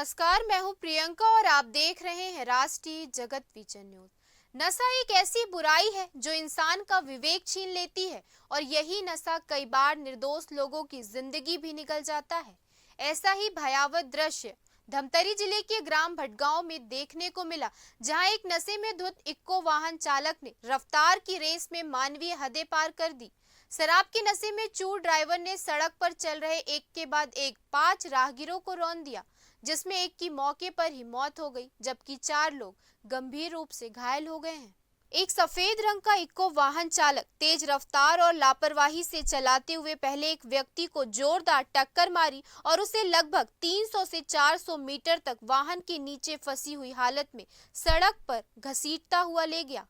नमस्कार, मैं हूं प्रियंका और आप देख रहे हैं राष्ट्रीय जगत विजन न्यूज। नशा एक ऐसी बुराई है जो इंसान का विवेक छीन लेती है और यही नशा कई बार निर्दोष लोगों की जिंदगी भी निकल जाता है। ऐसा ही भयावह दृश्य धमतरी जिले के ग्राम भटगांव में देखने को मिला, जहां एक नशे में धुत इक्को वाहन चालक ने रफ्तार की रेस में मानवीय हदें पार कर दी। शराब के नशे में चूर ड्राइवर ने सड़क पर चल रहे एक के बाद एक 5 राहगीरों को रौंद दिया, जिसमें एक की मौके पर ही मौत हो गई, जबकि 4 लोग गंभीर रूप से घायल हो गए हैं। एक सफेद रंग का इक्को वाहन चालक तेज रफ्तार और लापरवाही से चलाते हुए पहले एक व्यक्ति को जोरदार टक्कर मारी और उसे लगभग 300 से 400 मीटर तक वाहन के नीचे फंसी हुई हालत में सड़क पर घसीटता हुआ ले गया।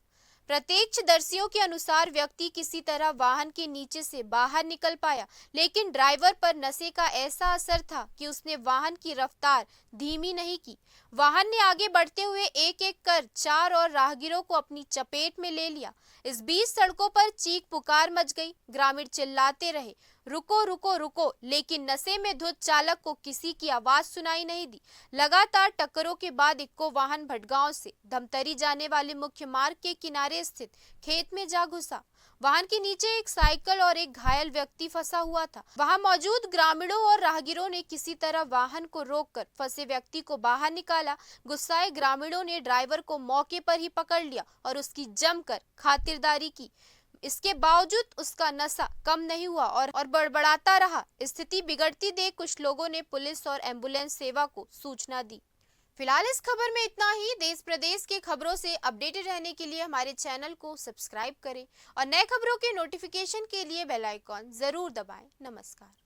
प्रत्यक्षदर्शियों के अनुसार व्यक्ति किसी तरह वाहन के नीचे से बाहर निकल पाया, लेकिन ड्राइवर पर नशे का ऐसा असर था कि उसने वाहन की रफ्तार धीमी नहीं की। वाहन ने आगे बढ़ते हुए एक एक कर 4 और राहगीरों को अपनी चपेट में ले लिया। इस बीच सड़कों पर चीख पुकार मच गई। ग्रामीण चिल्लाते रहे, रुको रुको रुको, लेकिन नशे में धुत चालक को किसी की आवाज सुनाई नहीं दी। लगातार टक्करों के बाद इक्को वाहन भटगांव से धमतरी जाने वाले मुख्य मार्ग के किनारे स्थित खेत में जा घुसा। वाहन के नीचे एक साइकिल और एक घायल व्यक्ति फंसा हुआ था। वहां मौजूद ग्रामीणों और राहगीरों ने किसी तरह वाहन को रोककर फंसे व्यक्ति को बाहर निकाला। गुस्साए ग्रामीणों ने ड्राइवर को मौके पर ही पकड़ लिया और उसकी जमकर खातिरदारी की। इसके बावजूद उसका नशा कम नहीं हुआ और बड़बड़ाता रहा। स्थिति बिगड़ती देख कुछ लोगों ने पुलिस और एम्बुलेंस सेवा को सूचना दी। फिलहाल इस खबर में इतना ही। देश प्रदेश के खबरों से अपडेटेड रहने के लिए हमारे चैनल को सब्सक्राइब करें और नए खबरों के नोटिफिकेशन के लिए बेल आइकॉन जरूर दबाएं। नमस्कार।